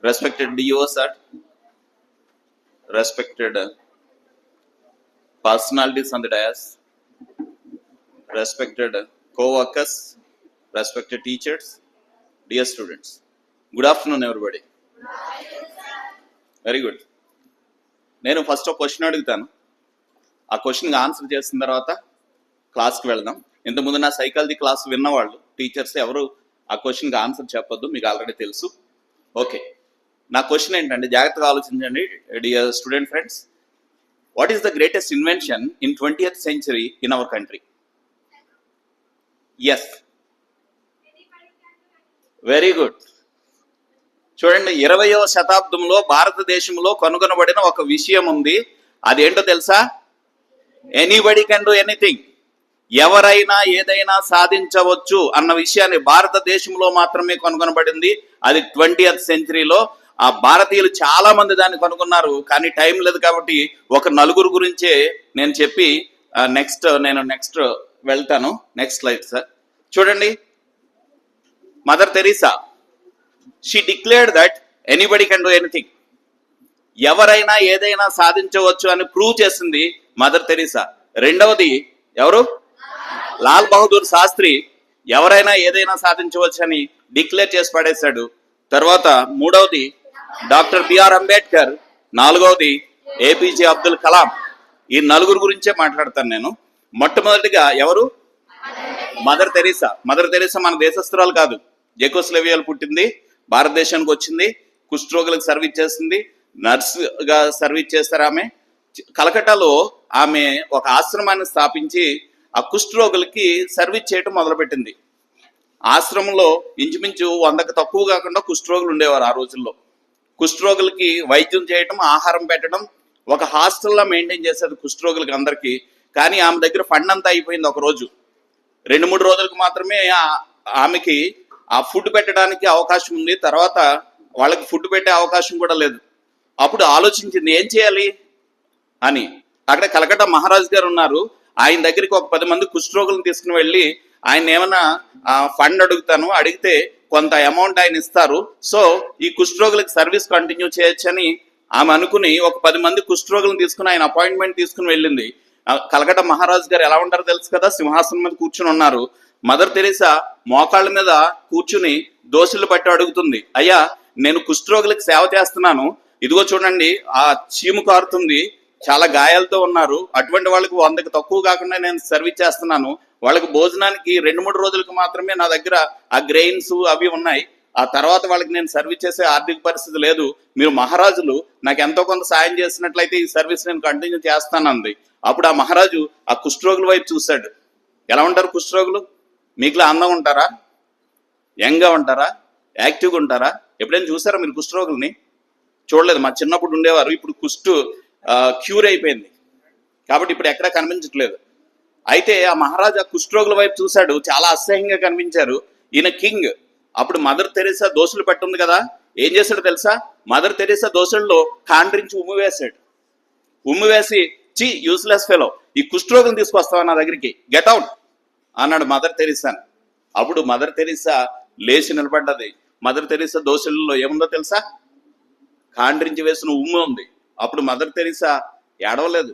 Respected DO sir, respected personalities on the dais, respected co-workers, respected teachers, dear students. Good afternoon everybody. Very good. నేను first ఒక question అడుగుతాను. ఆ క్వశ్చన్కి answer చేసిన తర్వాత క్లాస్కి వెళ్దాం. ఇంతకుముందు నా సైకాలజీ క్లాస్ విన్నవాళ్ళు టీచర్స్ ఎవరు ఆ క్వశ్చన్కి ఆన్సర్ చెప్పొద్దు, మీకు ఆల్రెడీ తెలుసు. ఓకే, నా క్వశ్చన్ ఏంటంటే జాగ్రత్తగా ఆలోచించండి dear student friends. What is the greatest invention in 20th century in our country? Yes, very good. చూడండి, 20వ శతాబ్దంలో భారతదేశంలో కనుగొనబడిన ఒక విషయం ఉంది. అదేంటో తెలుసా? Anybody can do anything. ఎవరైనా ఏదైనా సాధించవచ్చు అన్న విషయాన్ని భారతదేశంలో మాత్రమే కనుగొనబడింది. అది 20th centuryలో. ఆ భారతీయులు చాలా మంది దాన్ని కనుగొన్నారు, కానీ టైం లేదు కాబట్టి ఒక నలుగురు గురించే నేను చెప్పి నెక్స్ట్ వెళ్తాను. Next slide sir. చూడండి, Mother Teresa, she declared that anybody can do anything. ఎవరైనా ఏదైనా సాధించవచ్చు అని ప్రూవ్ చేసింది మదర్ తెరీసా. రెండవది ఎవరు? లాల్ బహదూర్ శాస్త్రి ఎవరైనా ఏదైనా సాధించవచ్చు అని డిక్లేర్ చేసి పడేశాడు. తర్వాత మూడవది డాక్టర్ బిఆర్ అంబేద్కర్, నాలుగవది ఏపీజే అబ్దుల్ కలాం. ఈ నలుగురు గురించే మాట్లాడతాను నేను. మొట్టమొదటిగా ఎవరు? Mother Teresa. మదర్ తెరీసా మన దేశస్తురాలు కాదు, జెకోస్లోవేకియాలో పుట్టింది, భారతదేశానికి వచ్చింది, కుష్ఠరోగులకు సర్వీస్ చేసింది, నర్సుగా సర్వీస్ చేస్తారు ఆమె. కలకట్టాలో ఆమె ఒక ఆశ్రమాన్ని స్థాపించి ఆ కుష్ఠరోగులకి సర్వీస్ చేయటం మొదలుపెట్టింది. ఆశ్రమంలో ఇంచుమించు 100కు తక్కువ కాకుండా కుష్ఠరోగులు ఉండేవారు ఆ రోజుల్లో. కుష్ఠరోగులకి వైద్యం చేయటం, ఆహారం పెట్టడం, ఒక హాస్టల్లో మెయింటైన్ చేసేది కుష్ఠరోగులకి అందరికీ. కానీ ఆమె దగ్గర ఫండ్ అంతా అయిపోయింది. ఒక రోజు 2-3 రోజులకు మాత్రమే ఆమెకి ఆ ఫుడ్ పెట్టడానికి అవకాశం ఉంది. తర్వాత వాళ్ళకి ఫుడ్ పెట్టే అవకాశం కూడా లేదు. అప్పుడు ఆలోచించింది ఏం చేయాలి అని. అక్కడ కలకట్ట మహారాజు గారు ఉన్నారు, ఆయన దగ్గరికి ఒక 10 మంది కుష్ఠరోగులను తీసుకుని వెళ్ళి ఆయన ఏమైనా ఫండ్ అడిగితే కొంత అమౌంట్ ఆయన ఇస్తారు, సో ఈ కుష్ఠరోగులకు సర్వీస్ కంటిన్యూ చేయొచ్చని ఆమె అనుకుని ఒక 10 మంది కుష్ఠరోగులను తీసుకుని ఆయన అపాయింట్మెంట్ తీసుకుని వెళ్ళింది. కలకట్ట మహారాజు గారు ఎలా ఉంటారో తెలుసు కదా, సింహాసనం మీద కూర్చుని ఉన్నారు. మదర్ తెరీసా మోకాళ్ళ మీద కూర్చుని దోశలు పట్టి అడుగుతుంది, అయ్యా నేను కుష్ఠరోగులకు సేవ చేస్తున్నాను, ఇదిగో చూడండి ఆ చీము కారుతుంది, చాలా గాయాలతో ఉన్నారు, అటువంటి వాళ్ళకి 100కు తక్కువ కాకుండా నేను సర్వీస్ చేస్తున్నాను, వాళ్ళకి భోజనానికి 2-3 రోజులకు మాత్రమే నా దగ్గర ఆ గ్రెయిన్స్ అవి ఉన్నాయి, ఆ తర్వాత వాళ్ళకి నేను సర్వీస్ చేసే ఆర్థిక పరిస్థితి లేదు, మీరు మహారాజులు నాకు ఎంతో కొంత సాయం చేసినట్లయితే ఈ సర్వీస్ నేను కంటిన్యూ చేస్తానంది. అప్పుడు ఆ మహారాజు ఆ కుష్ఠరోగుల వైపు చూశాడు. ఎలా ఉంటారు కుష్ఠరోగులు? మీకులా అందంగా ఉంటారా? యంగ్గా ఉంటారా? యాక్టివ్గా ఉంటారా? ఎప్పుడైనా చూసారా మీరు కుష్ఠరోగుల్ని? చూడలేదు. మా చిన్నప్పుడు ఉండేవారు, ఇప్పుడు క్యూర్ అయిపోయింది కాబట్టి ఇప్పుడు ఎక్కడా కనిపించట్లేదు. అయితే ఆ మహారాజా కుష్ఠరోగుల వైపు చూశాడు, చాలా అసహ్యంగా కనిపించారు. ఈయన కింగ్. అప్పుడు మదర్ తెరీసా దోశలు పెట్టుంది కదా, ఏం చేశాడు తెలుసా? మదర్ తెరీసా దోశల్లో కాండ్రించి ఉమ్ము వేశాడు. ఉమ్ము వేసి, చి యూస్లెస్ ఫెలో, ఈ కుష్ఠరోగులను తీసుకొస్తావా నా దగ్గరికి, గెట్ అవుట్ అన్నాడు మదర్ తెరీసాని. అప్పుడు మదర్ తెరీసా లేచి నిలబడ్డది. మదర్ తెరీసా దోశల్లో ఏముందో తెలుసా? కాండ్రించి వేసిన ఉమ్ము ఉంది. అప్పుడు మదర్ తెరీసా ఏడవలేదు,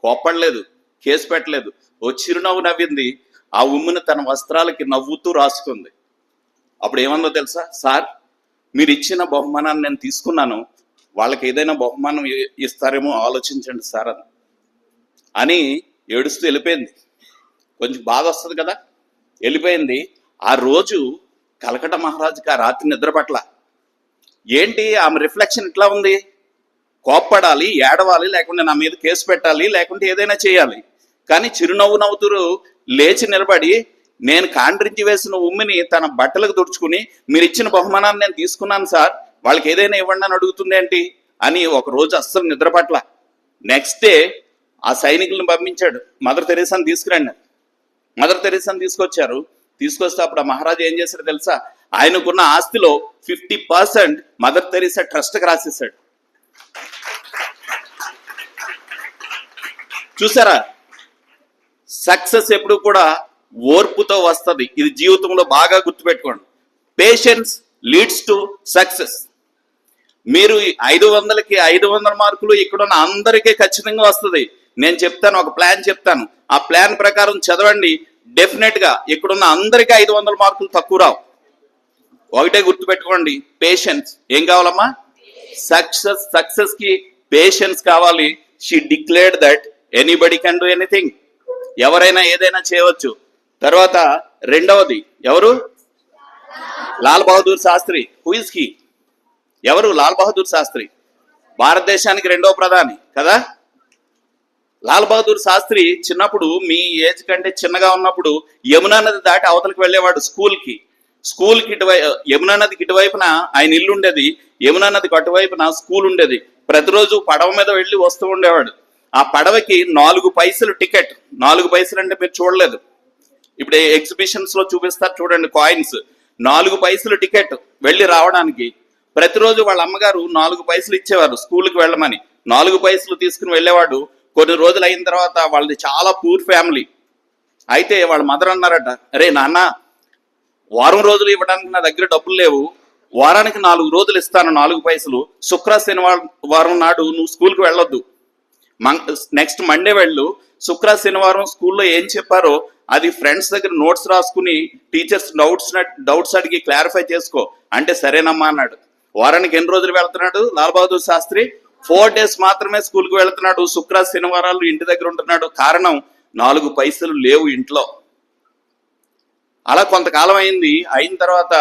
కోప్పడలేదు, కేసు పెట్టలేదు, ఓ చిరునవ్వు నవ్వింది. ఆ ఉమ్ముని తన వస్త్రాలకి నవ్వుతూ రాసుకుంది. అప్పుడు ఏమందో తెలుసా? సార్, మీరు ఇచ్చిన బహుమానాన్ని నేను తీసుకున్నాను, వాళ్ళకి ఏదైనా బహుమానం ఇస్తారేమో ఆలోచించండి సార్ అని ఏడుస్తూ వెళ్ళిపోయింది. కొంచెం బాధ వస్తుంది కదా, వెళ్ళిపోయింది. ఆ రోజు కలకట్ట మహారాజుకి ఆ రాత్రి నిద్ర పట్ల. ఏంటి ఆమె రిఫ్లెక్షన్ ఇట్లా ఉంది? కోప్పడాలి, ఏడవాలి, లేకుంటే నా మీద కేసు పెట్టాలి, లేకుంటే ఏదైనా చేయాలి. కానీ చిరునవ్వు నవ్వుతురు లేచి నిలబడి, నేను కాండ్రించి వేసిన ఉమ్మిని తన బట్టలకు తుడుచుకుని, మీరు ఇచ్చిన బహుమానాన్ని నేను తీసుకున్నాను సార్, వాళ్ళకి ఏదైనా ఇవ్వండి అని అడుగుతుంది ఏంటి అని ఒక రోజు అస్సలు నిద్ర పట్ల. నెక్స్ట్ డే ఆ సైనికులను పంపించాడు, మదర్ తెరీసాని తీసుకురండి. మదర్ తెరీసాని తీసుకొచ్చారు. తీసుకొస్తే అప్పుడు ఆ మహారాజు ఏం చేశాడు తెలుసా? ఆయనకున్న ఆస్తిలో 50% మదర్ తెరీసా ట్రస్ట్కి రాసేసాడు. చూసారా? సక్సెస్ ఎప్పుడు కూడా ఓర్పుతో వస్తుంది. ఇది జీవితంలో బాగా గుర్తుపెట్టుకోండి. Patience leads to success. మీరు 500కి 500 మార్కులు ఇక్కడున్న అందరికీ ఖచ్చితంగా వస్తుంది. నేను చెప్తాను, ఒక ప్లాన్ చెప్తాను, ఆ ప్లాన్ ప్రకారం చదవండి. డెఫినెట్ గా ఇక్కడున్న అందరికీ 500 మార్కులు తక్కువ రావు. ఒకటే గుర్తుపెట్టుకోండి, పేషెన్స్. ఏం కావాలమ్మా? సక్సెస్ కి పేషెన్స్ కావాలి. She declared that anybody can do anything. ఎవరైనా ఏదైనా చేయవచ్చు. తర్వాత రెండవది ఎవరు? Lal Bahadur Shastri. Who is he? ఎవరు లాల్ బహదూర్ శాస్త్రి? భారతదేశానికి రెండవ ప్రధాని కదా. లాల్ బహదూర్ శాస్త్రి చిన్నప్పుడు, మీ ఏజ్ కంటే చిన్నగా ఉన్నప్పుడు, యమునా నది దాటి అవతలకి వెళ్ళేవాడు స్కూల్కి. యమునా నదికి ఇటువైపున ఆయన ఇల్లు ఉండేది, యమునా నదికి అటువైపున స్కూల్ ఉండేది. ప్రతిరోజు పడవ మీద వెళ్ళి వస్తూ ఉండేవాడు. ఆ పడవకి 4 పైసలు టికెట్. 4 పైసలు అంటే మీరు చూడలేదు, ఇప్పుడు ఎగ్జిబిషన్స్ లో చూపిస్తారు చూడండి, కాయిన్స్. 4 పైసలు టికెట్ వెళ్ళి రావడానికి. ప్రతిరోజు వాళ్ళ అమ్మగారు 4 పైసలు ఇచ్చేవారు స్కూల్కి వెళ్ళమని. 4 పైసలు తీసుకుని వెళ్ళేవాడు. కొన్ని రోజులు అయిన తర్వాత వాళ్ళది చాలా పూర్ ఫ్యామిలీ. అయితే వాళ్ళ మదర్ అన్నారట, అరే నాన్న, వారం రోజులు ఇవ్వడానికి నా దగ్గర డబ్బులు లేవు, వారానికి 4 రోజులు ఇస్తాను 4 పైసలు. శనివారం నాడు నువ్వు స్కూల్కి వెళ్ళొద్దు, నెక్స్ట్ మండే వెళ్ళు. శనివారం స్కూల్లో ఏం చెప్పారో అది ఫ్రెండ్స్ దగ్గర నోట్స్ రాసుకుని టీచర్స్ డౌట్స్ అడిగి క్లారిఫై చేసుకో అంటే సరేనమ్మా అన్నాడు. వారానికి ఎన్ని రోజులు వెళ్తున్నాడు లాల్ బహదూర్ శాస్త్రి? 4 days మాత్రమే స్కూల్కి వెళ్తున్నాడు. శనివారాలు ఇంటి దగ్గర ఉంటున్నాడు. కారణం 4 పైసలు లేవు ఇంట్లో. అలా కొంతకాలం అయిన తర్వాత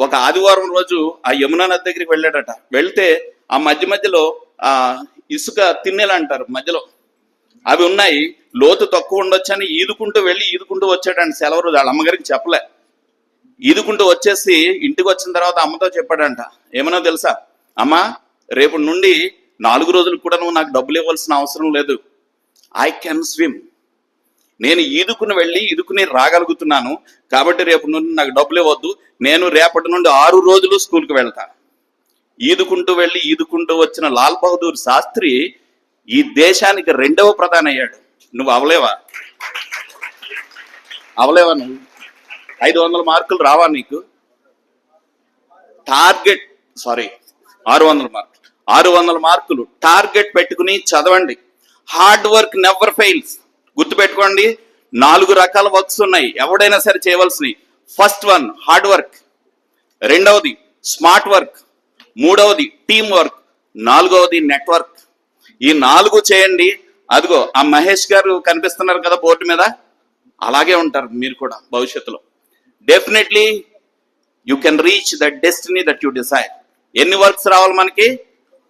ఒక ఆదివారం రోజు ఆ యమునా నది దగ్గరికి వెళ్ళాడట. వెళ్తే ఆ మధ్యలో ఆ ఇసుక తిన్నెలు అంటారు, మధ్యలో అవి ఉన్నాయి. లోతు తక్కువ ఉండొచ్చని ఈదుకుంటూ వచ్చాడండి. సెలవు రోజు వాళ్ళ అమ్మగారికి చెప్పలే. ఈదుకుంటూ వచ్చేసి ఇంటికి వచ్చిన తర్వాత అమ్మతో చెప్పాడంట, ఏమన్నా తెలుసా అమ్మా, రేపు నుండి 4 రోజులు కూడా నువ్వు నాకు డబ్బులు ఇవ్వాల్సిన అవసరం లేదు. I can swim. నేను ఈదుకుని రాగలుగుతున్నాను. కాబట్టి రేపు నుండి నాకు డబ్బులు ఇవ్వద్దు. నేను రేపటి నుండి 6 రోజులు స్కూల్కి వెళ్తా. ఈదుకుంటూ వచ్చిన లాల్ బహదూర్ శాస్త్రి ఈ దేశానికి 2వ ప్రధాని అయ్యాడు. నువ్వు అవలేవా నువ్వు? 500 మార్కులు రావా నీకు? 600 మార్కులు టార్గెట్ పెట్టుకుని చదవండి. Hard work never fails. గుర్తుపెట్టుకోండి, 4 రకాల వర్క్స్ ఉన్నాయి ఎవడైనా సరే చేయవలసినవి. ఫస్ట్ వన్ హార్డ్ వర్క్, రెండవది స్మార్ట్ వర్క్, మూడవది టీమ్ వర్క్, 4వది నెట్వర్క్. ఈ 4 చేయండి. అదిగో ఆ మహేష్ గారు కనిపిస్తున్నారు కదా బోర్డు మీద, అలాగే ఉంటారు మీరు కూడా భవిష్యత్తులో. Definitely you can reach the destiny that you decide. ఎన్ని వర్క్స్ రావాలి మనకి?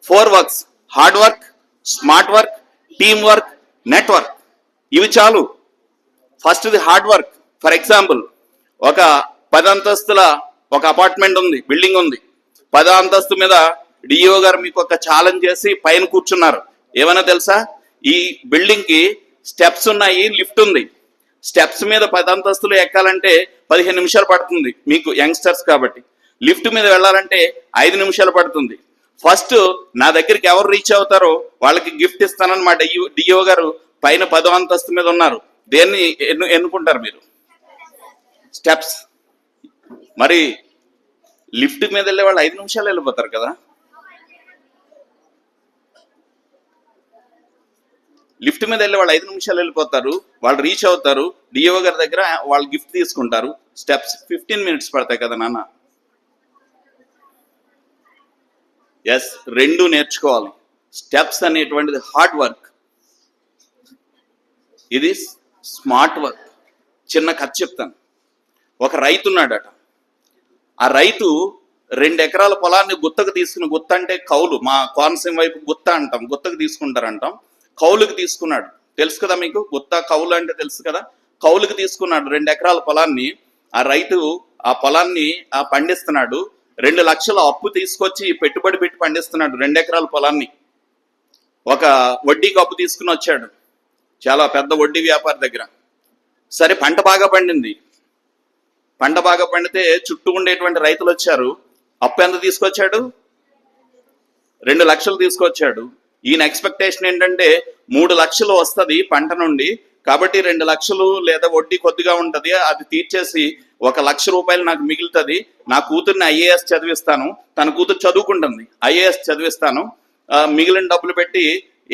4 works. Hard work, smart work, team work, network. ఇవి చాలు. ఫస్ట్ది హార్డ్ వర్క్. ఫర్ ఎగ్జాంపుల్, ఒక 10 అంతస్తుల ఒక అపార్ట్మెంట్ ఉంది, బిల్డింగ్ ఉంది. 10వ అంతస్తు మీద డిఓ గారు మీకు ఒక ఛాలెంజ్ చేసి పైన కూర్చున్నారు. ఏమైనా తెలుసా? ఈ బిల్డింగ్ కి స్టెప్స్ ఉన్నాయి, లిఫ్ట్ ఉంది. స్టెప్స్ మీద 10 అంతస్తులు ఎక్కాలంటే 15 నిమిషాలు పడుతుంది మీకు యంగ్స్టర్స్ కాబట్టి. లిఫ్ట్ మీద వెళ్ళాలంటే 5 నిమిషాలు పడుతుంది. ఫస్ట్ నా దగ్గరికి ఎవరు రీచ్ అవుతారో వాళ్ళకి గిఫ్ట్ ఇస్తానని మా డిఓ గారు పైన 10వ అంతస్తు మీద ఉన్నారు. దేన్ని ఎన్నుకుంటారు మీరు? స్టెప్స్. మరి లిఫ్ట్ మీద వెళ్ళే వాళ్ళు 5 నిమిషాలు వెళ్ళిపోతారు కదా. లిఫ్ట్ మీద వెళ్ళే వాళ్ళు 5 నిమిషాలు వెళ్ళిపోతారు. వాళ్ళు రీచ్ అవుతారు డిఓ గారి దగ్గర, వాళ్ళు గిఫ్ట్ తీసుకుంటారు. స్టెప్స్ 15 minutes పడతాయి కదా నాన్న. ఎస్, 2 నేర్చుకోవాలి. స్టెప్స్ అనేటువంటిది హార్డ్ వర్క్, ఇది స్మార్ట్ వర్క్. చిన్న కథ చెప్తాను. ఒక రైతు ఉన్నాడట. ఆ రైతు 2 ఎకరాల పొలాన్ని గుత్తకు తీసుకుని, గుత్త అంటే కౌలు, మా కోనసీమ వైపు గుత్త అంటాం, గుత్తకు తీసుకుంటారంటాం. కౌలుకి తీసుకున్నాడు. తెలుసు కదా మీకు, గుత్త కౌలు అంటే తెలుసు కదా. కౌలుకి తీసుకున్నాడు 2 ఎకరాల పొలాన్ని. ఆ రైతు ఆ పొలాన్ని పండిస్తున్నాడు. 2 లక్షల అప్పు తీసుకొచ్చి పెట్టుబడి పెట్టి పండిస్తున్నాడు 2 ఎకరాల పొలాన్ని. ఒక వడ్డీకి అప్పు తీసుకుని వచ్చాడు, చాలా పెద్ద వడ్డీ వ్యాపారి దగ్గర. సరే, పంట బాగా పండింది. పంట బాగా పండితే చుట్టూ ఉండేటువంటి రైతులు వచ్చారు. అప్పు ఎంత తీసుకొచ్చాడు? 2 లక్షలు తీసుకొచ్చాడు. ఈయన ఎక్స్పెక్టేషన్ ఏంటంటే 3 లక్షలు వస్తుంది పంట నుండి, కాబట్టి 2 లక్షలు లేదా వడ్డీ కొద్దిగా ఉంటది, అది తీర్చేసి 1 లక్ష రూపాయలు నాకు మిగులుతుంది. నా కూతుర్ని ఐఏఎస్ చదివిస్తాను, తన కూతురు చదువుకుంటుంది, ఐఏఎస్ చదివిస్తాను, మిగిలిన డబ్బులు పెట్టి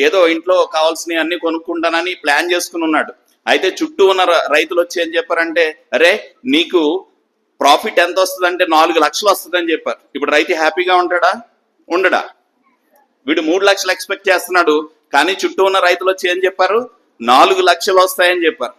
ఏదో ఇంట్లో కావాల్సినవి అన్ని కొనుక్కుంటానని ప్లాన్ చేసుకుని ఉన్నాడు. అయితే చుట్టూ ఉన్న రైతులు వచ్చి ఏం చెప్పారంటే, అరే నీకు ప్రాఫిట్ ఎంత వస్తుందంటే 4 లక్షలు వస్తుందని చెప్పారు. ఇప్పుడు రైతు హ్యాపీగా ఉంటాడా? ఉండడా? వీడు 3 లక్షలు ఎక్స్పెక్ట్ చేస్తున్నాడు, కానీ చుట్టూ ఉన్న రైతులు వచ్చి ఏం చెప్పారు? 4 లక్షలు వస్తాయని చెప్పారు.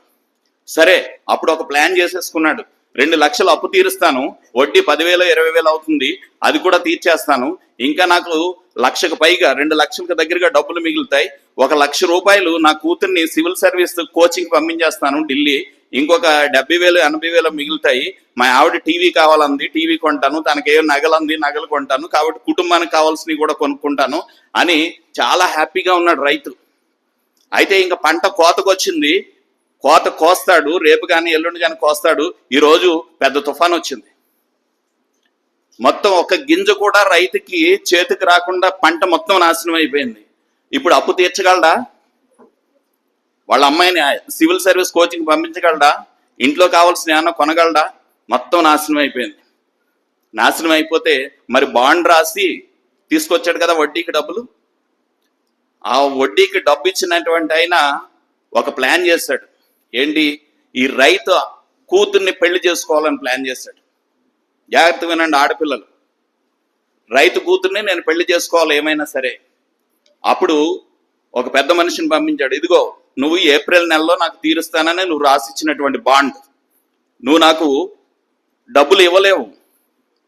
సరే, అప్పుడు ఒక ప్లాన్ చేసేసుకున్నాడు. 2 లక్షలు అప్పు తీరుస్తాను, వడ్డీ 10,000 20,000 అవుతుంది, అది కూడా తీర్చేస్తాను. ఇంకా నాకు 1,00,000కు పైగా 2 లక్షలకు దగ్గరగా డబ్బులు మిగులుతాయి. 1 లక్ష రూపాయలు నా కూతుర్ని సివిల్ సర్వీస్ కోచింగ్ పంపించేస్తాను ఢిల్లీ. ఇంకొక 70,000 80,000 మిగులుతాయి. మా ఆవిడ టీవీ కావాలంది, టీవీ కొంటాను, తనకేం నగలంది, నగలు కొంటాను, కాబట్టి కుటుంబానికి కావాల్సినవి కూడా కొనుక్కుంటాను అని చాలా హ్యాపీగా ఉన్నాడు రైతు. అయితే ఇంకా పంట కోతకు వచ్చింది, కోత కోస్తాడు, రేపు కానీ ఎల్లుండి కానీ కోస్తాడు. ఈరోజు పెద్ద తుఫాన్ వచ్చింది, మొత్తం ఒక గింజ కూడా రైతుకి చేతికి రాకుండా పంట మొత్తం నాశనం అయిపోయింది. ఇప్పుడు అప్పు తీర్చగలడా? వాళ్ళ అమ్మాయిని సివిల్ సర్వీస్ కోచింగ్ పంపించగలడా? ఇంట్లో కావాల్సిన ఏమన్నా కొనగలడా? మొత్తం నాశనం అయిపోయింది. నాశనం అయిపోతే మరి బాండ్ రాసి తీసుకొచ్చాడు కదా వడ్డీకి డబ్బులు. ఆ వడ్డీకి డబ్బు ఇచ్చినటువంటి ఆయన ఒక ప్లాన్ చేశాడు. ఏంటి? ఈ రైతు కూతుర్ని పెళ్లి చేసుకోవాలని ప్లాన్ చేశాడు. జాగ్రత్త వినండి ఆడపిల్లలు, రైతు కూతుర్ని నేను పెళ్లి చేసుకోవాలి ఏమైనా సరే. అప్పుడు ఒక పెద్ద మనిషిని పంపించాడు. ఇదిగో, నువ్వు ఏప్రిల్ నెలలో నాకు తీరుస్తానని నువ్వు రాసిచ్చినటువంటి బాండ్, నువ్వు నాకు డబ్బులు ఇవ్వలేవు,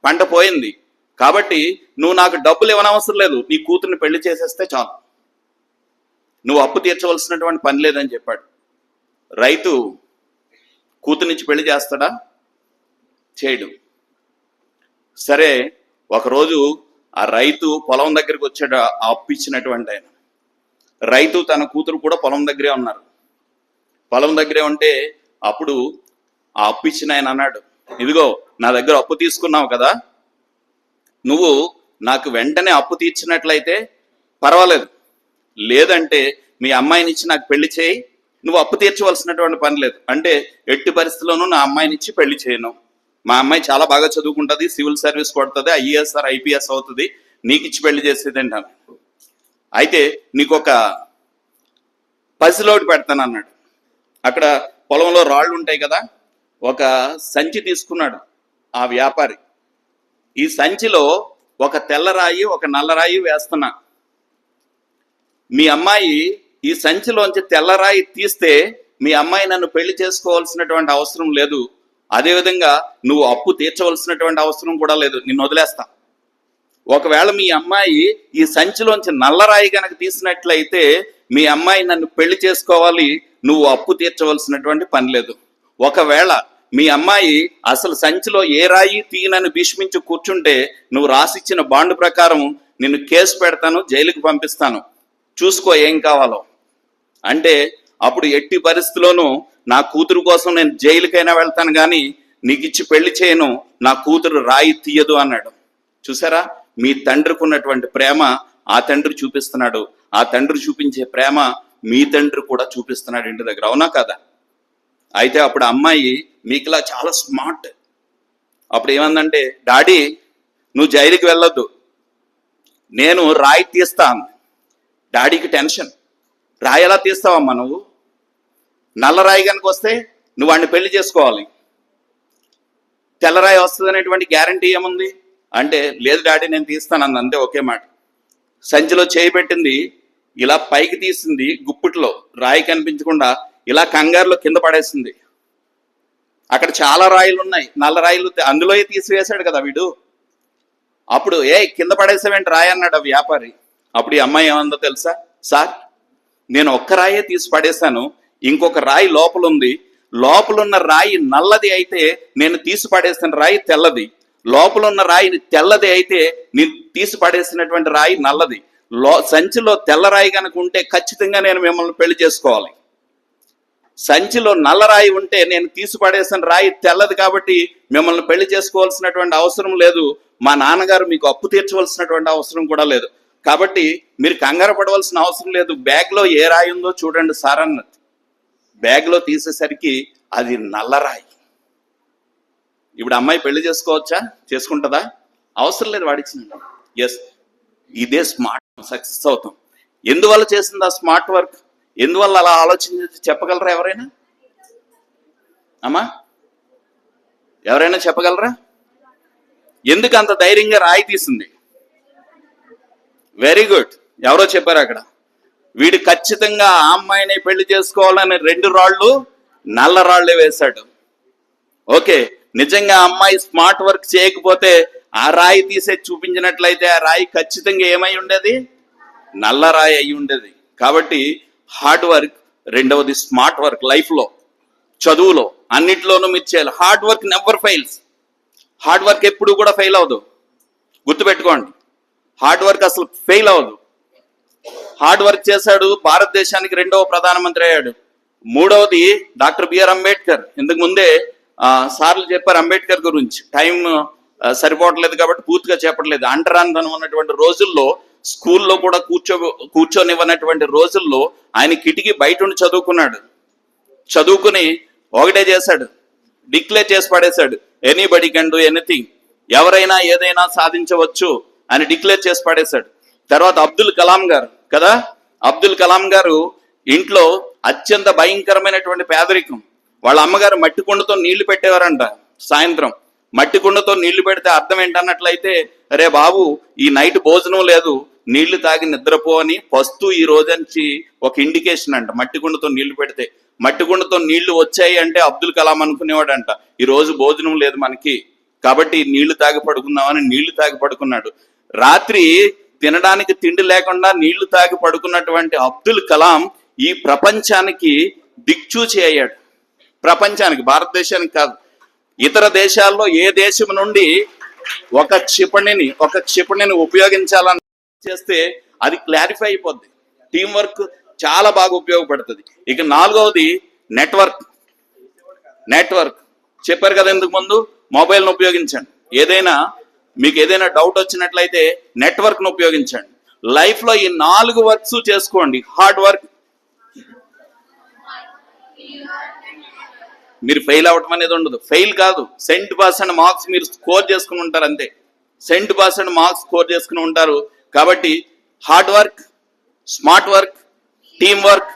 పంట పోయింది, కాబట్టి నువ్వు నాకు డబ్బులు ఇవ్వనవసరం లేదు, నీ కూతుర్ని పెళ్లి చేసేస్తే చాలు, నువ్వు అప్పు తీర్చవలసినటువంటి పని లేదని చెప్పాడు. రైతు కూతుర్నిచ్చి పెళ్లి చేస్తాడా? చేయడు. సరే, ఒకరోజు ఆ రైతు పొలం దగ్గరికి వచ్చాడు, ఆ అప్పు ఇచ్చినటువంటి ఆయన. రైతు తన కూతురు కూడా పొలం దగ్గరే ఉన్నారు. పొలం దగ్గరే ఉంటే అప్పుడు ఆ అప్పు ఇచ్చిన ఆయన అన్నాడు, ఇదిగో నా దగ్గర అప్పు తీసుకున్నావు కదా, నువ్వు నాకు వెంటనే అప్పు తీర్చినట్లయితే పర్వాలేదు, లేదంటే మీ అమ్మాయిని ఇచ్చి నాకు పెళ్లి చేయి, నువ్వు అప్పు తీర్చవలసినటువంటి పని లేదు. అంటే ఎట్టి పరిస్థితుల్లోనూ నా అమ్మాయిని ఇచ్చి పెళ్లి చేయను, మా అమ్మాయి చాలా బాగా చదువుకుంటుంది, సివిల్ సర్వీస్ కొడుతుంది, ఐఏఎస్ ఆర్ ఐపీఎస్ అవుతుంది, నీకు ఇచ్చి పెళ్లి చేసేది అంటాను. అయితే నీకు ఒక పసిలోటి పెడతాను అన్నాడు. అక్కడ పొలంలో రాళ్ళు ఉంటాయి కదా, ఒక సంచి తీసుకున్నాడు ఆ వ్యాపారి. ఈ సంచిలో ఒక తెల్లరాయి ఒక నల్లరాయి వేస్తున్నా, మీ అమ్మాయి ఈ సంచిలోంచి తెల్లరాయి తీస్తే మీ అమ్మాయి నన్ను పెళ్లి చేసుకోవాల్సినటువంటి అవసరం లేదు, అదేవిధంగా నువ్వు అప్పు తీర్చవలసినటువంటి అవసరం కూడా లేదు, నిన్ను వదిలేస్తా. ఒకవేళ మీ అమ్మాయి ఈ సంచిలోంచి నల్లరాయి కనుక తీసినట్లయితే మీ అమ్మాయి నన్ను పెళ్లి చేసుకోవాలి, నువ్వు అప్పు తీర్చవలసినటువంటి పని లేదు. ఒకవేళ మీ అమ్మాయి అసలు సంచిలో ఏ రాయి తీయనని భీష్మించి కూర్చుంటే నువ్వు రాసిచ్చిన బాండ్ ప్రకారం నిన్ను కేసు పెడతాను, జైలుకి పంపిస్తాను, చూసుకో ఏం కావాలో. అంటే అప్పుడు ఎట్టి పరిస్థితిలోనూ నా కూతురు కోసం నేను జైలుకైనా వెళ్తాను కానీ నీకు ఇచ్చి పెళ్లి చేయను, నా కూతురు రాయి తీయదు అన్నాడు. చూసారా, మీ తండ్రికి ఉన్నటువంటి ప్రేమ ఆ తండ్రి చూపిస్తున్నాడు, ఆ తండ్రి చూపించే ప్రేమ మీ తండ్రి కూడా చూపిస్తున్నాడు ఇంటి దగ్గర, అవునా కదా? అయితే అప్పుడు అమ్మాయి మీకులా చాలా స్మార్ట్. అప్పుడు ఏమందంటే, డాడీ నువ్వు జైలుకి వెళ్ళొద్దు, నేను రాయి తీస్తాను. డాడీకి టెన్షన్, రాయి ఎలా తీస్తావమ్మా నువ్వు? నల్లరాయి కనుక వస్తే నువ్వు వాడిని పెళ్లి చేసుకోవాలి, తెల్లరాయి వస్తుంది అనేటువంటి గ్యారంటీ ఏముంది అంటే, లేదు డాడీ నేను తీస్తాను అంది. అంతే, ఒకే మాట. సంచిలో చేయి పెట్టింది, ఇలా పైకి తీసింది, గుప్పిట్లో రాయి కనిపించకుండా ఇలా కంగారులో కింద పడేసింది. అక్కడ చాలా రాయిలు ఉన్నాయి, నల్ల రాయిలు, అందులో తీసివేశాడు కదా వీడు. అప్పుడు కింద పడేసావేంటి రాయి అన్నాడు ఆ వ్యాపారి. అప్పుడు ఈ అమ్మాయి ఏమందో తెలుసా? సార్, నేను ఒక్క రాయే తీసి పడేశాను, ఇంకొక రాయి లోపల ఉంది, లోపలున్న రాయి నల్లది అయితే నేను తీసి పడేసిన రాయి తెల్లది, లోపల ఉన్న రాయి తెల్లది అయితే నేను తీసి పడేసినటువంటి రాయి నల్లది. సంచిలో తెల్ల రాయి కనుక ఉంటే ఖచ్చితంగా నేను మిమ్మల్ని పెళ్లి చేసుకోవాలి, సంచిలో నల్ల రాయి ఉంటే నేను తీసి పడేసిన రాయి తెల్లది కాబట్టి మిమ్మల్ని పెళ్లి చేసుకోవాల్సినటువంటి అవసరం లేదు, మా నాన్నగారు మీకు అప్పు తీర్చవలసినటువంటి అవసరం కూడా లేదు, కాబట్టి మీరు కంగారు పడవలసిన అవసరం లేదు, బ్యాగ్లో ఏ రాయి ఉందో చూడండి సార్ అన్నది. బ్యాగ్లో తీసేసరికి అది నల్లరాయి. ఇప్పుడు అమ్మాయి పెళ్లి చేసుకోవచ్చా? చేసుకుంటుందా? అవసరం లేదు, వాడిచ్చింది. ఎస్, ఇదే స్మార్ట్ సక్సెస్ అవుతాం. ఎందువల్ల చేసింది ఆ స్మార్ట్ వర్క్? ఎందువల్ల అలా ఆలోచించి చెప్పగలరా ఎవరైనా? అమ్మా, ఎవరైనా చెప్పగలరా? ఎందుకు అంత ధైర్యంగా రాయి తీసింది? వెరీ గుడ్, ఎవరో చెప్పారు అక్కడ. వీడు ఖచ్చితంగా ఆ అమ్మాయిని పెళ్లి చేసుకోవాలని 2 రాళ్ళు నల్ల రాళ్లే వేశాడు. ఓకే, నిజంగా అమ్మాయి స్మార్ట్ వర్క్ చేయకపోతే ఆ రాయి తీసే చూపించినట్లయితే ఆ రాయి ఖచ్చితంగా ఏమై ఉండేది? నల్ల రాయి అయి ఉండేది. కాబట్టి హార్డ్ వర్క్, రెండవది స్మార్ట్ వర్క్. లైఫ్లో, చదువులో, అన్నిట్లోనూ మీరు చేయాలి. Hard work never fails. Hard work ఎప్పుడు కూడా ఫెయిల్ అవ్వదు, గుర్తుపెట్టుకోండి. హార్డ్ వర్క్ అసలు ఫెయిల్ అవ్వదు. హార్డ్ వర్క్ చేశాడు, భారతదేశానికి 2వ ప్రధానమంత్రి అయ్యాడు. 3వది డాక్టర్ బిఆర్ అంబేద్కర్. ఇంతకు ముందే సార్లు చెప్పారు అంబేద్కర్ గురించి. టైం సరిపోవట్లేదు కాబట్టి పూర్తిగా చెప్పట్లేదు. అంటరానితనం ఉన్నటువంటి రోజుల్లో, స్కూల్లో కూడా కూర్చొనివ్వనటువంటి రోజుల్లో ఆయన కిటికీ బయట ఉండి చదువుకున్నాడు. చదువుకుని ఒకటే చేశాడు, డిక్లేర్ చేసి పడేశాడు, ఎనీబడి కెన్ డూ ఎనీథింగ్, ఎవరైనా ఏదైనా సాధించవచ్చు అని డిక్లేర్ చేసి పడేశాడు. తర్వాత అబ్దుల్ కలాం గారు కదా, అబ్దుల్ కలాం గారు ఇంట్లో అత్యంత భయంకరమైనటువంటి పేదరికం. వాళ్ళ అమ్మగారు మట్టి కుండతో నీళ్లు పెట్టేవారంట. సాయంత్రం మట్టి కుండతో నీళ్లు పెడితే అర్థం ఏంటన్నట్లయితే, అరే బాబు ఈ నైట్ భోజనం లేదు, నీళ్లు తాగి నిద్రపో అని పస్తూ ఈ రోజంచి ఒక ఇండికేషన్ అంట. మట్టి కుండతో నీళ్లు పెడితే, మట్టి కుండతో నీళ్లు వచ్చాయి అంటే అబ్దుల్ కలాం అనుకునేవాడంట ఈ రోజు భోజనం లేదు మనకి, కాబట్టి నీళ్లు తాగి పడుకుందామని నీళ్లు తాగి పడుకున్నాడు. రాత్రి తినడానికి తిండి లేకుండా నీళ్లు తాగి పడుకున్నటువంటి అబ్దుల్ కలాం ఈ ప్రపంచానికి దిక్చూచి అయ్యాడు. ప్రపంచానికి, భారతదేశానికి కాదు, ఇతర దేశాల్లో ఏ దేశం నుండి ఒక క్షిపణిని ఉపయోగించాలని చేస్తే అది క్లారిఫై అయిపోద్ది. టీం వర్క్ చాలా బాగా ఉపయోగపడుతుంది. ఇక 4వది నెట్వర్క్. చెప్పారు కదా ఇంతకు ముందు, మొబైల్ను ఉపయోగించండి. మీకు ఏదైనా డౌట్ వచ్చినట్లయితే నెట్వర్క్ను ఉపయోగించండి. లైఫ్లో ఈ 4 వర్క్స్ చేసుకోండి. హార్డ్ వర్క్, మీరు ఫెయిల్ అవ్వటం అనేది ఉండదు. ఫెయిల్ కాదు, 100% మార్క్స్ మీరు స్కోర్ చేసుకుని ఉంటారు, అంతే. 100% మార్క్స్ స్కోర్ చేసుకుని ఉంటారు. కాబట్టి hard work, smart work, team work,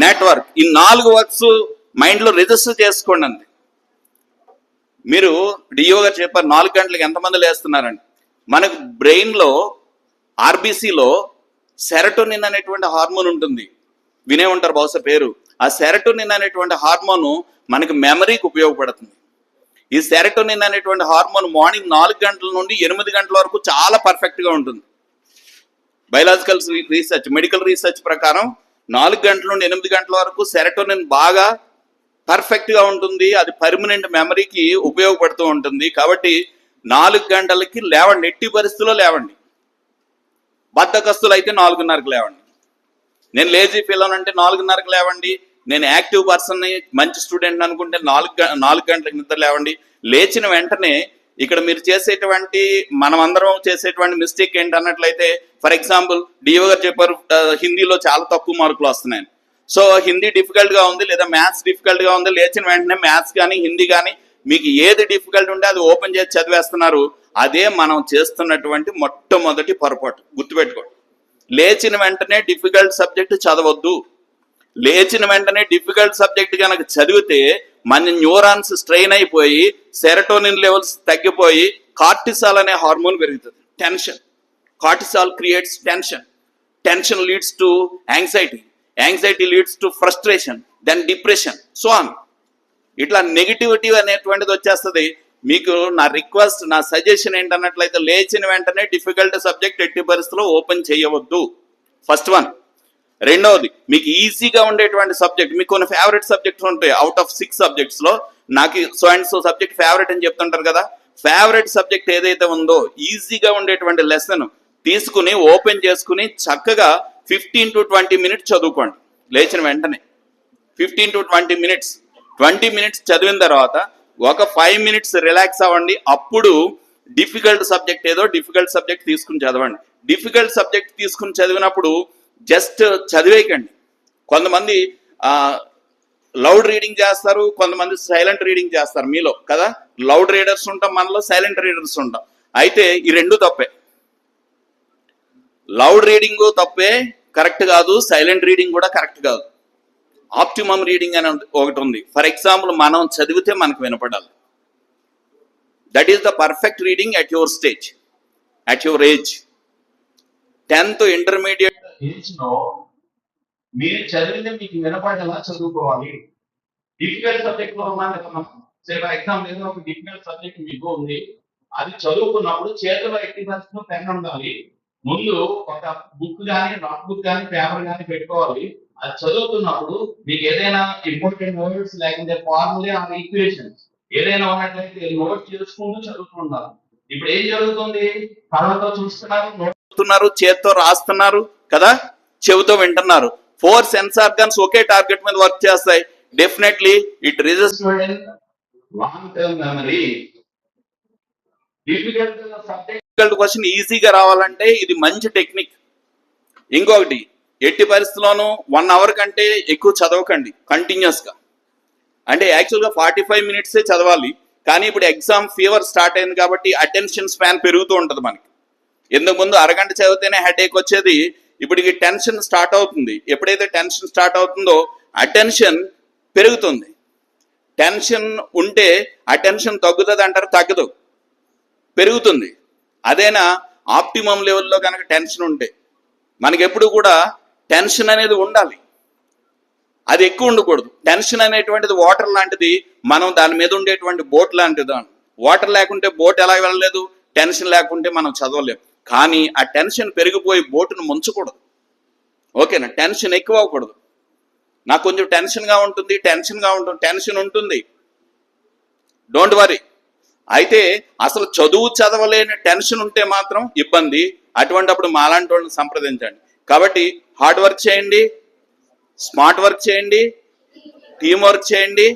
network, ఈ 4 వర్క్స్ మైండ్లో రిజిస్టర్ చేసుకోండి అంతే. మీరు డిఓ గారు చెప్పారు 4 గంటలకు ఎంతమంది లేస్తున్నారండి. మనకు బ్రెయిన్లో, ఆర్బీసీలో సెరటోనిన్ అనేటువంటి హార్మోన్ ఉంటుంది, వినే ఉంటారు బహుశా పేరు. ఆ సెరటోనిన్ అనేటువంటి హార్మోన్ మనకి మెమరీకి ఉపయోగపడుతుంది. ఈ సెరటోనిన్ అనేటువంటి హార్మోన్ మార్నింగ్ 4 గంటల నుండి 8 గంటల వరకు చాలా పర్ఫెక్ట్గా ఉంటుంది. బయలాజికల్ రీసెర్చ్, మెడికల్ రీసెర్చ్ ప్రకారం 4 గంటల నుండి 8 గంటల వరకు సెరటోనిన్ బాగా పర్ఫెక్ట్గా ఉంటుంది. అది పర్మనెంట్ మెమరీకి ఉపయోగపడుతూ ఉంటుంది. కాబట్టి 4 గంటలకి లేవండి, ఎట్టి పరిస్థితుల్లో లేవండి. బద్ధకస్తులు అయితే 4:30కి లేవండి. నేను లేజీ ఫీల్ అంటే 4:30కి లేవండి. నేను యాక్టివ్ పర్సన్ని, మంచి స్టూడెంట్ అనుకుంటే 4 గంటలకు నిద్ర లేవండి. లేచిన వెంటనే ఇక్కడ మీరు చేసేటువంటి, మనమందరం చేసేటువంటి మిస్టేక్ ఏంటన్నట్లయితే, ఫర్ ఎగ్జాంపుల్ డిఓ గారు చెప్పారు హిందీలో చాలా తక్కువ మార్కులు వస్తున్నాయని. సో హిందీ డిఫికల్ట్గా ఉంది లేదా మ్యాథ్స్ డిఫికల్ట్గా ఉంది, లేచిన వెంటనే మ్యాథ్స్ కానీ హిందీ కానీ మీకు ఏది డిఫికల్ట్ ఉంటే అది ఓపెన్ చేసి చదివేస్తున్నారు. అదే మనం చేస్తున్నటువంటి మొట్టమొదటి పొరపాటు, గుర్తుపెట్టుకోండి. లేచిన వెంటనే డిఫికల్ట్ సబ్జెక్ట్ చదవద్దు. లేచిన వెంటనే డిఫికల్ట్ సబ్జెక్ట్ కనుక చదివితే మన న్యూరాన్స్ స్ట్రెయిన్ అయిపోయి సెరటోనిన్ లెవెల్స్ తగ్గిపోయి కార్టిసాల్ అనే హార్మోన్ పెరుగుతుంది. Tension, cortisol creates tension, tension leads to anxiety, anxiety leads to frustration, then depression, so on. ఇట్లా నెగిటివిటీ అనేటువంటిది వచ్చేస్తుంది. మీకు నా రిక్వెస్ట్, నా సజెషన్ ఏంటన్నట్లయితే, లేచిన వెంటనే డిఫికల్ట్ సబ్జెక్ట్ ఎట్టి పరిస్థితుల్లో ఓపెన్ చేయవద్దు. First one. రెండవది, మీకు ఈజీగా ఉండేటువంటి సబ్జెక్ట్, మీకు కొన్ని ఫేవరెట్ సబ్జెక్ట్స్ ఉంటాయి. అవుట్ ఆఫ్ 6 సబ్జెక్ట్స్లో నాకు so and so subject favourite అని చెప్తుంటారు కదా. ఫేవరెట్ సబ్జెక్ట్ ఏదైతే ఉందో ఈజీగా ఉండేటువంటి లెసన్ తీసుకుని ఓపెన్ చేసుకుని చక్కగా 15 to 20 minutes చదువుకోండి. లేచిన వెంటనే 15 to 20 minutes, 20 minutes చదివిన తర్వాత ఒక 5 minutes రిలాక్స్ అవ్వండి. అప్పుడు డిఫికల్ట్ సబ్జెక్ట్ ఏదో డిఫికల్ట్ సబ్జెక్ట్ తీసుకుని చదవండి. డిఫికల్ట్ సబ్జెక్ట్ తీసుకుని చదివినప్పుడు జస్ట్ చదివేయకండి. కొంతమంది లౌడ్ రీడింగ్ చేస్తారు, కొంతమంది సైలెంట్ రీడింగ్ చేస్తారు మీలో కదా. లౌడ్ రీడర్స్ ఉంటాం, మనలో సైలెంట్ రీడర్స్ ఉంటాం. అయితే ఈ రెండు తప్పే. లౌడ్ రీడింగ్ తప్పే, కరెక్ట్ కాదు. సైలెంట్ రీడింగ్ కూడా కరెక్ట్ కాదు. ఆప్టిమమ్ రీడింగ్ అని ఒకటి ఉంది. ఫర్ ఎగ్జాంపుల్, మనం చదివితే మనకు వినపడాలి. That is the perfect reading at your stage, at your age. 10th intermediate age లో మీరు చదివితే మీకు వినపడేలా చదువుకోవాలి. డిఫికల్ట్ సబ్జెక్ట్ లో ఉన్నాం కదా మనం, ఫర్ ఎగ్జాంపుల్ ఏదో ఒక డిఫికల్ట్ సబ్జెక్ట్ మీకు ఉంది, అది చదువుకున్నప్పుడు చేతిలో ఎట్టి పరిస్థితుల్లో పెన్ ఉండాలి. ముందు ఒక బుక్ కానీ, నోట్ బుక్ కానీ, పేపర్ కానీ పెట్టుకోవాలి. అది చదువుతున్నప్పుడు మీకు ఏదైనా ఇంపార్టెంట్ వర్డ్స్ లేకుంటే ఫార్ములా ఆర్ ఈక్వేషన్స్ ఏదైనా ఉన్నట్లయితే నోట్ చేసుకుంటూ చదువుతుండాలి. ఇప్పుడు ఏం జరుగుతుంది? కళ్ళతో చూస్తున్నారు, చేత్తో రాస్తున్నారు కదా, చెవితో వింటున్నారు. 4 సెన్స్ ఆర్గన్స్ ఒకే టార్గెట్ మీద వర్క్ చేస్తాయి. Definitely it results long term memory. Difficult question ఈజీగా రావాలంటే ఇది మంచి టెక్నిక్. ఇంకొకటి, ఎట్టి పరిస్థితుల్లోనూ 1 hour కంటే ఎక్కువ చదవకండి కంటిన్యూస్ గా. అంటే యాక్చువల్గా 45 minutes చదవాలి, కానీ ఇప్పుడు ఎగ్జామ్ ఫీవర్ స్టార్ట్ అయింది కాబట్టి అటెన్షన్ స్పాన్ పెరుగుతూ ఉంటుంది మనకి. ఎందుకు ముందు అరగంట చదివితేనే హెడేక్ వచ్చేది, ఇప్పటికి టెన్షన్ స్టార్ట్ అవుతుంది. ఎప్పుడైతే టెన్షన్ స్టార్ట్ అవుతుందో అటెన్షన్ పెరుగుతుంది. టెన్షన్ ఉంటే అటెన్షన్ తగ్గుతుంది అంటారు, తగ్గదు, పెరుగుతుంది. అదేనా ఆప్టిమం లెవెల్లో కనుక టెన్షన్ ఉంటే, మనకి ఎప్పుడు కూడా టెన్షన్ అనేది ఉండాలి, అది ఎక్కువ ఉండకూడదు. టెన్షన్ అనేటువంటిది వాటర్ లాంటిది, మనం దాని మీద ఉండేటువంటి బోట్ లాంటిది. వాటర్ లేకుంటే బోట్ ఎలా వెళ్ళలేదు, టెన్షన్ లేకుంటే మనం చదవలేము. కానీ ఆ టెన్షన్ పెరిగిపోయి బోటును ముంచకూడదు. ఓకేనా? టెన్షన్ ఎక్కువ అవ్వకూడదు. నాకు కొంచెం టెన్షన్గా ఉంటుంది, టెన్షన్ ఉంటుంది, డోంట్ వరీ. అయితే అసలు చదువు చదవలేని టెన్షన్ ఉంటే మాత్రం ఇబ్బంది. అటువంటిప్పుడు మాలాంటి వాళ్ళని సంప్రదించండి. కాబట్టి హార్డ్ వర్క్ చేయండి, స్మార్ట్ వర్క్ చేయండి, టీం వర్క్ చేయండి,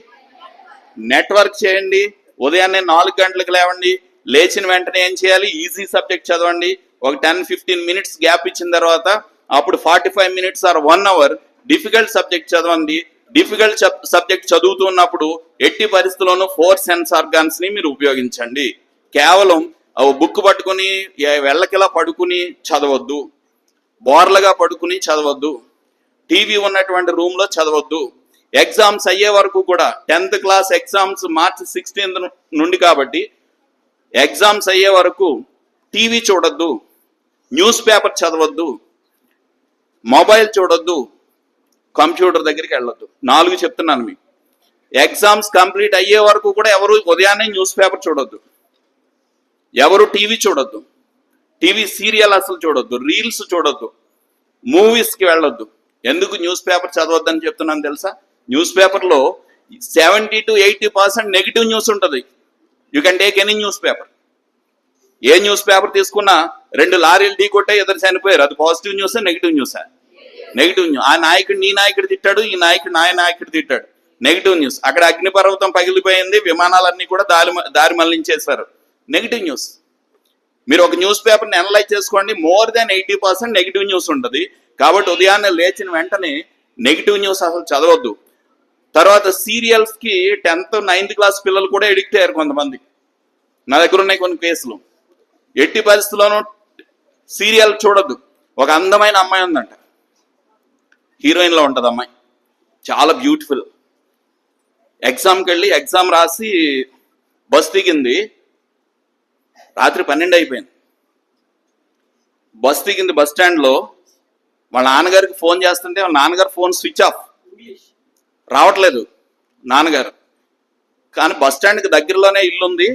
నెట్వర్క్ చేయండి. ఉదయాన్నే 4 గంటలకు లేవండి. లేచిన వెంటనే ఏం చేయాలి? ఈజీ సబ్జెక్ట్ చదవండి. ఒక 10-15 minutes గ్యాప్ ఇచ్చిన తర్వాత అప్పుడు 45 minutes or 1 hour difficult subject చదవండి. డిఫికల్ట్ సబ్జెక్ట్ చదువుతున్నప్పుడు ఎట్టి పరిస్థితుల్లోనూ 4 సెన్స్ ఆర్గాన్స్ ని మీరు ఉపయోగించండి. కేవలం బుక్ పట్టుకుని వెళ్ళకిలా పడుకుని చదవద్దు, బోర్లగా పడుకుని చదవద్దు, టీవీ ఉన్నటువంటి రూమ్ లో చదవద్దు. ఎగ్జామ్స్ అయ్యే వరకు కూడా 10th class exams March 16th నుండి కాబట్టి ఎగ్జామ్స్ అయ్యే వరకు టీవీ చూడొద్దు, న్యూస్ పేపర్ చదవద్దు, మొబైల్ చూడొద్దు, కంప్యూటర్ దగ్గరికి వెళ్ళొద్దు. 4 చెప్తున్నాను మీకు. ఎగ్జామ్స్ కంప్లీట్ అయ్యే వరకు కూడా ఎవరు ఉదయాన్నే న్యూస్ పేపర్ చూడొద్దు, ఎవరు టీవీ చూడొద్దు, టీవీ సీరియల్ అసలు చూడొద్దు, రీల్స్ చూడొద్దు, మూవీస్కి వెళ్ళొద్దు. ఎందుకు న్యూస్ పేపర్ చదవద్దని చెప్తున్నాను తెలుసా? న్యూస్ పేపర్లో 70 to 80% నెగిటివ్ న్యూస్ ఉంటుంది. You can take any news paper. ఏ న్యూస్ పేపర్ తీసుకున్నా 2 లారీలు ఢీ కొట్టే ఇద్దరు చనిపోయారు, అది పాజిటివ్ న్యూసా నెగిటివ్ న్యూసా? Negative news. ఆ నాయకుడు నీ నాయకుడు తిట్టాడు, ఈ నాయకుడు నాయకుడు తిట్టాడు, నెగిటివ్ న్యూస్. అక్కడ అగ్నిపర్వతం పగిలిపోయింది, విమానాలన్నీ కూడా దారి మళ్లించేశారు, నెగిటివ్ న్యూస్. మీరు ఒక న్యూస్ పేపర్ని అనలైజ్ చేసుకోండి, మోర్ దాన్ 80% నెగిటివ్ న్యూస్ ఉంటుంది. కాబట్టి ఉదయాన్నే లేచిన వెంటనే నెగిటివ్ న్యూస్ అసలు చదవద్దు. తర్వాత సీరియల్స్కి 10th 9th class పిల్లలు కూడా ఎడిక్ట్ అయ్యారు కొంతమంది. నా దగ్గర ఉన్నాయి కొన్ని కేసులు. ఎట్టి పరిస్థితుల్లోనూ సీరియల్ చూడొద్దు. ఒక అందమైన అమ్మాయి ఉందంట, హీరోయిన్లో ఉంటుంది అమ్మాయి, చాలా బ్యూటిఫుల్. ఎగ్జామ్కి వెళ్ళి ఎగ్జామ్ రాసి బస్ దిగింది, రాత్రి 12 అయిపోయింది. బస్ దిగింది, బస్ స్టాండ్లో వాళ్ళ నాన్నగారికి ఫోన్ చేస్తుంటే వాళ్ళ నాన్నగారు ఫోన్ స్విచ్ ఆఫ్, రావట్లేదు నాన్నగారు. కానీ బస్ స్టాండ్కి దగ్గరలోనే ఇల్లు ఉంది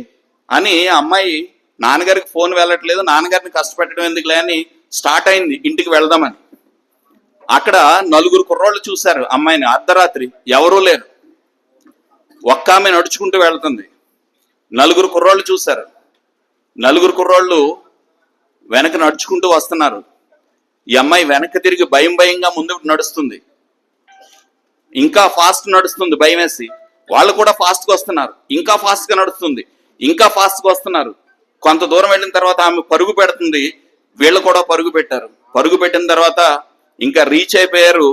అని అమ్మాయి, నాన్నగారికి ఫోన్ వెళ్ళట్లేదు, నాన్నగారిని కష్టపెట్టడం ఎందుకులే అని స్టార్ట్ అయింది ఇంటికి వెళ్దామని. అక్కడ 4 కుర్రోళ్ళు చూశారు అమ్మాయిని. అర్ధరాత్రి, ఎవరూ లేరు, ఒక్క ఆమె నడుచుకుంటూ వెళ్తుంది. 4 కుర్రోళ్ళు చూశారు. 4 కుర్రోళ్ళు వెనక నడుచుకుంటూ వస్తున్నారు. ఈ అమ్మాయి వెనక్కి తిరిగి భయంగా ముందు నడుస్తుంది, ఇంకా ఫాస్ట్ నడుస్తుంది భయం వేసి. వాళ్ళు కూడా ఫాస్ట్గా వస్తున్నారు, ఇంకా ఫాస్ట్గా నడుస్తుంది, ఇంకా ఫాస్ట్గా వస్తున్నారు. కొంత దూరం వెళ్ళిన తర్వాత ఆమె పరుగు పెడుతుంది, వీళ్ళు కూడా పరుగు పెట్టారు. పరుగు పెట్టిన తర్వాత ఇంకా రీచ్ అయిపోయారు,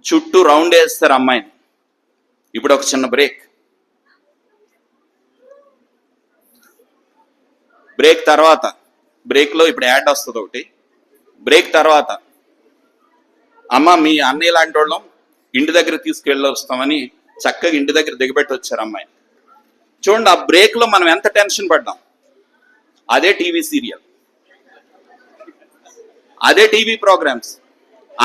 చుట్టూ రౌండ్ వేస్తారు అమ్మాయిని. ఇప్పుడు ఒక చిన్న బ్రేక్ తర్వాత, బ్రేక్లో ఇప్పుడు యాడ్ వస్తుంది ఒకటి. బ్రేక్ తర్వాత అమ్మ మీ అన్నయ్య లాంటి వాళ్ళం ఇంటి దగ్గర తీసుకెళ్ళి వస్తామని చక్కగా ఇంటి దగ్గర దిగబెట్టి వచ్చారు అమ్మాయి. చూడండి, ఆ బ్రేక్లో మనం ఎంత టెన్షన్ పడ్డాం. అదే టీవీ సీరియల్, అదే టీవీ ప్రోగ్రామ్స్,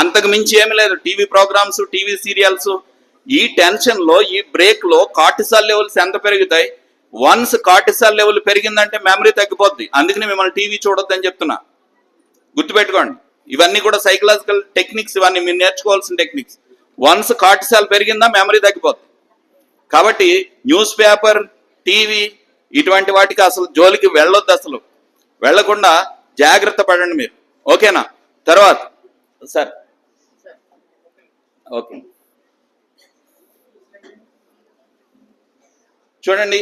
అంతకు మించి ఏమి లేదు. TV programmes, TV serials. ఈ టెన్షన్లో, ఈ బ్రేక్లో కార్టిసాల్ లెవెల్స్ ఎంత పెరుగుతాయి. వన్స్ కార్టిసాల్ లెవెల్ పెరిగిందంటే మెమరీ తగ్గిపోద్ది. అందుకని మిమ్మల్ని టీవీ చూడొద్దని చెప్తున్నా, గుర్తుపెట్టుకోండి. ఇవన్నీ కూడా సైకలాజికల్ టెక్నిక్స్, ఇవన్నీ మీరు నేర్చుకోవాల్సిన టెక్నిక్స్. వన్స్ కార్టిసాల్ పెరిగిందా మెమరీ తగ్గిపోద్ది. కాబట్టి న్యూస్ పేపర్, టీవీ ఇటువంటి వాటికి అసలు జోలికి వెళ్ళొద్దు. అసలు వెళ్లకుండా జాగ్రత్త పడండి మీరు, ఓకేనా? తర్వాత సార్, ఓకే, చూడండి,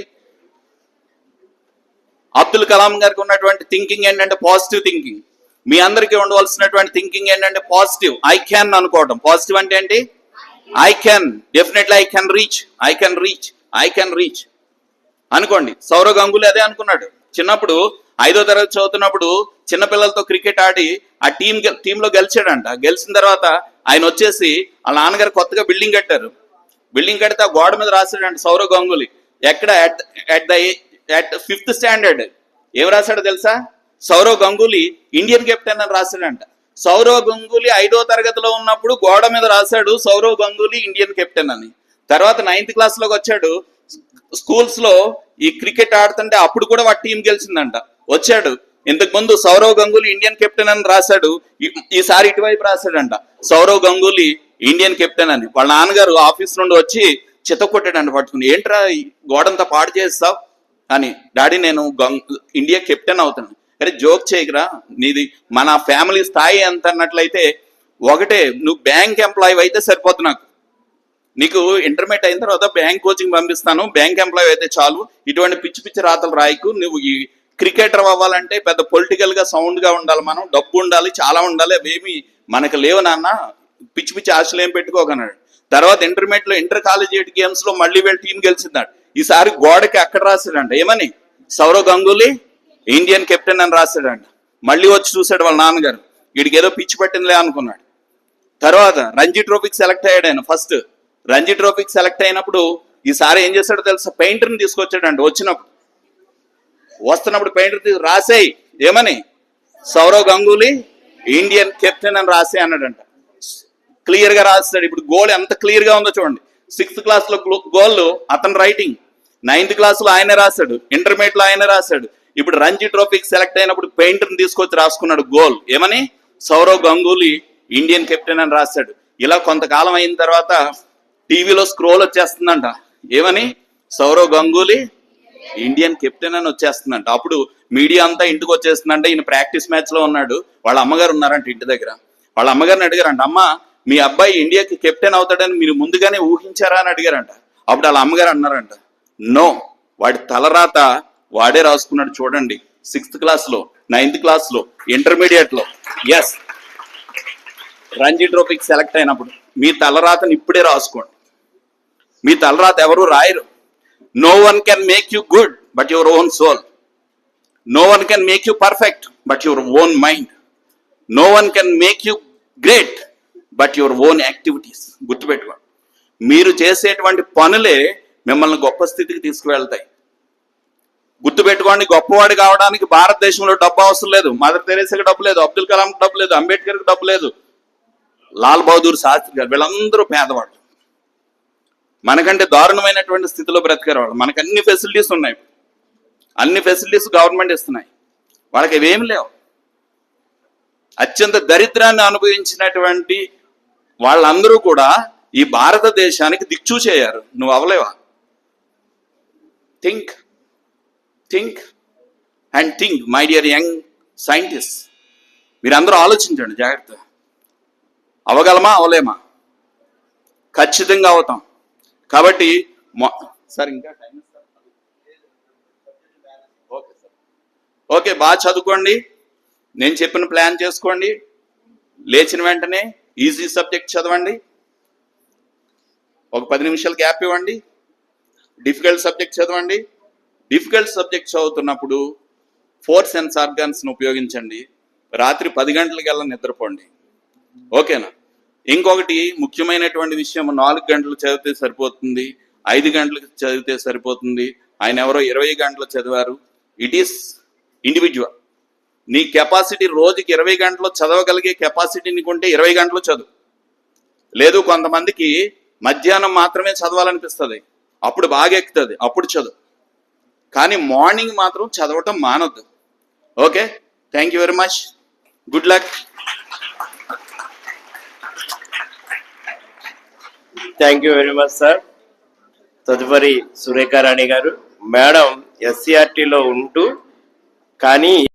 అబ్దుల్ కలాం గారికి ఉన్నటువంటి థింకింగ్ ఏంటంటే పాజిటివ్ థింకింగ్. మీ అందరికీ ఉండవలసినటువంటి థింకింగ్ ఏంటంటే పాజిటివ్. ఐ క్యాన్ అనుకోవడం. పాజిటివ్ అంటే ఏంటి? I can, definitely I can reach, I can reach, I can reach అనుకోండి. సౌరవ్ గంగూలీ అదే అనుకున్నాడు. చిన్నప్పుడు 5వ తరగతి చదువుతున్నప్పుడు చిన్నపిల్లలతో క్రికెట్ ఆడి ఆ టీంలో గెలిచాడంట. గెలిచిన తర్వాత ఆయన వచ్చేసి వాళ్ళ నాన్నగారు కొత్తగా బిల్డింగ్ కట్టారు. బిల్డింగ్ కడితే ఆ గోడ మీద రాశాడంట సౌరవ్ గంగూలీ. ఎక్కడ? At 5th standard. ఏం రాశాడో తెలుసా? సౌరవ్ గంగూలీ ఇండియన్ కెప్టెన్ అని రాశాడంట. సౌరవ్ గంగూలీ 5వ తరగతిలో ఉన్నప్పుడు గోడ మీద రాశాడు సౌరవ్ గంగూలీ ఇండియన్ కెప్టెన్ అని. తర్వాత 9th క్లాస్లోకి వచ్చాడు. స్కూల్స్ లో ఈ క్రికెట్ ఆడుతుంటే అప్పుడు కూడా వాడి టీం గెలిచిందంట. వచ్చాడు, ఇంతకు ముందు సౌరవ్ గంగూలీ ఇండియన్ కెప్టెన్ అని రాశాడు, ఈసారి ఇటువైపు రాశాడంట సౌరవ్ గంగూలీ ఇండియన్ కెప్టెన్ అని. వాళ్ళ నాన్నగారు ఆఫీస్ నుండి వచ్చి చితకొట్టాడంట పట్టుకుని. ఏంట్రా గోడంతా పాడు చేస్తావు అని. డాడీ నేను ఇండియా కెప్టెన్ అవుతాను. అరే జోక్ చేయకురా, నీది మన ఫ్యామిలీ స్థాయి ఎంత అన్నట్లయితే ఒకటే, నువ్వు బ్యాంక్ ఎంప్లాయీ అయితే సరిపోతుంది. నీకు ఇంటర్మీడియట్ అయిన తర్వాత బ్యాంక్ కోచింగ్ పంపిస్తాను, బ్యాంక్ ఎంప్లాయీ అయితే చాలు. ఇటువంటి పిచ్చి పిచ్చి రాతలు రాయకు. నువ్వు ఈ క్రికెటర్ అవ్వాలంటే పెద్ద పొలిటికల్ గా సౌండ్ గా ఉండాలి, మనం డబ్బు ఉండాలి, చాలా ఉండాలి, అవేమి మనకు లేవు నాన్న, పిచ్చి పిచ్చి ఆశలు ఏం పెట్టుకోకన్నాడు. తర్వాత ఇంటర్మీడియట్ లో ఇంటర్ కాలేజియేట్ గేమ్స్ లో మళ్ళీ వీళ్ళ టీం గెలిచిందాడు. ఈసారి గోడకి అక్కడ రాశాడంట ఏమని? సౌరవ్ గంగూలీ ఇండియన్ కెప్టెన్ అని రాశాడంట. మళ్ళీ వచ్చి చూశాడు వాళ్ళ నాన్నగారు, వీడికి ఏదో పిచ్చి పట్టిందిలే అనుకున్నాడు. తర్వాత రంజీ ట్రోఫీకి సెలెక్ట్ అయ్యాడు ఆయన. ఫస్ట్ రంజీ ట్రోఫీకి సెలెక్ట్ అయినప్పుడు ఈసారి ఏం చేశాడో తెలుసా? పెయింటర్ని తీసుకొచ్చాడంట. వస్తున్నప్పుడు పెయింటర్ రాసేయి ఏమని? సౌరవ్ గంగూలీ ఇండియన్ కెప్టెన్ అని రాసే అన్నాడంట. క్లియర్ గా రాస్తాడు. ఇప్పుడు గోల్ ఎంత క్లియర్ గా ఉందో చూడండి. 6th క్లాస్ లో గోల్ అతను రైటింగ్, 9th క్లాస్ లో ఆయనే రాశాడు, ఇంటర్మీడియట్ లో ఆయనే రాశాడు. ఇప్పుడు రంజీ ట్రోఫీకి సెలెక్ట్ అయినప్పుడు పెయింటర్ని తీసుకొచ్చి రాసుకున్నాడు గోల్ ఏమని? సౌరవ్ గంగూలీ ఇండియన్ కెప్టెన్ అని రాశాడు. ఇలా కొంతకాలం అయిన తర్వాత టీవీలో స్క్రోల్ వచ్చేస్తుందంట ఏమని? సౌరవ్ గంగూలీ ఇండియన్ కెప్టెన్ అని వచ్చేస్తుందంట. అప్పుడు మీడియా అంతా ఇంటికి వచ్చేస్తుందంటే ఈయన ప్రాక్టీస్ మ్యాచ్ లో ఉన్నాడు. వాళ్ళ అమ్మగారు ఉన్నారంట ఇంటి దగ్గర. వాళ్ళ అమ్మగారిని అడిగారంట, అమ్మ మీ అబ్బాయి ఇండియాకి కెప్టెన్ అవుతాడని మీరు ముందుగానే ఊహించారా అని అడిగారంట. అప్పుడు వాళ్ళ అమ్మగారు అన్నారంట, నో, వాడి తలరాత వాడే రాసుకున్నాడు చూడండి. 6th క్లాస్ లో, 9th క్లాస్ లో, ఇంటర్మీడియట్ లో. ఎస్, రంజీ ట్రోఫీకి సెలెక్ట్ అయినప్పుడు మీ తలరాతని ఇప్పుడే రాసుకోండి. మీ తలరాత ఎవరు రాయరు. No one can make you good but your own soul. No one can make you perfect but your own mind. No one can make you great but your own activities. గుర్తుపెట్టుకోండి, మీరు చేసేటువంటి పనులే మిమ్మల్ని గొప్ప స్థితికి తీసుకువెళ్తాయి. గుర్తుపెట్టుకోండి, గొప్పవాడు కావడానికి భారతదేశంలో డబ్బు అవసరం లేదు. మదర్ తెరేసాకి డబ్బు లేదు, అబ్దుల్ కలాంకి డబ్బు లేదు, అంబేద్కర్కి డబ్బు లేదు, లాల్ బహదూర్ శాస్త్రి గారు, వీళ్ళందరూ పేదవాళ్ళు. మనకంటే దారుణమైనటువంటి స్థితిలో బ్రతికారు వాళ్ళు. మనకు అన్ని ఫెసిలిటీస్ ఉన్నాయి, అన్ని ఫెసిలిటీస్ గవర్నమెంట్ ఇస్తున్నాయి, వాళ్ళకి ఇవేమి లేవు. అత్యంత దరిద్రాన్ని అనుభవించినటువంటి వాళ్ళందరూ కూడా ఈ భారతదేశానికి దిక్చూచేయారు. నువ్వు అవలేవా? Think think and think my dear young scientist. మీరందరూ ఆలోచించండి జాగ్రత్త. అవగలమా? అవలేమా? ఖచ్చితంగా అవుతాం. కాబట్టి సార్ ఇంకా టైం ఓకే, బాగా చదువుకోండి, నేను చెప్పిన ప్లాన్ చేసుకోండి. లేచిన వెంటనే ఈజీ సబ్జెక్ట్ చదవండి. ఒక 10 నిమిషాలు గ్యాప్ ఇవ్వండి, డిఫికల్ట్ సబ్జెక్ట్ చదవండి. డిఫికల్ట్ సబ్జెక్ట్ చదువుతున్నప్పుడు 4 సెన్స్ ఆర్గాన్స్ని ఉపయోగించండి. రాత్రి 10 గంటలకల్లా నిద్రపోండి. ఓకేనా? ఇంకొకటి ముఖ్యమైనటువంటి విషయం, 4 గంటలు చదివితే సరిపోతుంది, 5 గంటలకు చదివితే సరిపోతుంది. ఆయన ఎవరో 20 గంటలు చదివారు. It is individual. నీ కెపాసిటీ రోజుకి 20 గంటలు చదవగలిగే కెపాసిటీ నీకుంటే 20 గంటలు చదువు. లేదు, కొంతమందికి మధ్యాహ్నం మాత్రమే చదవాలనిపిస్తుంది, అప్పుడు బాగా ఎక్కుతుంది, అప్పుడు చదువు. కానీ మార్నింగ్ మాత్రం చదవటం మానొద్దు. Okay, thank you very much, good luck. Thank you very much sir. తదుపరి సురేఖ రాణి గారు. మేడం ఎస్సీఆర్టీలో ఉంటూ కానీ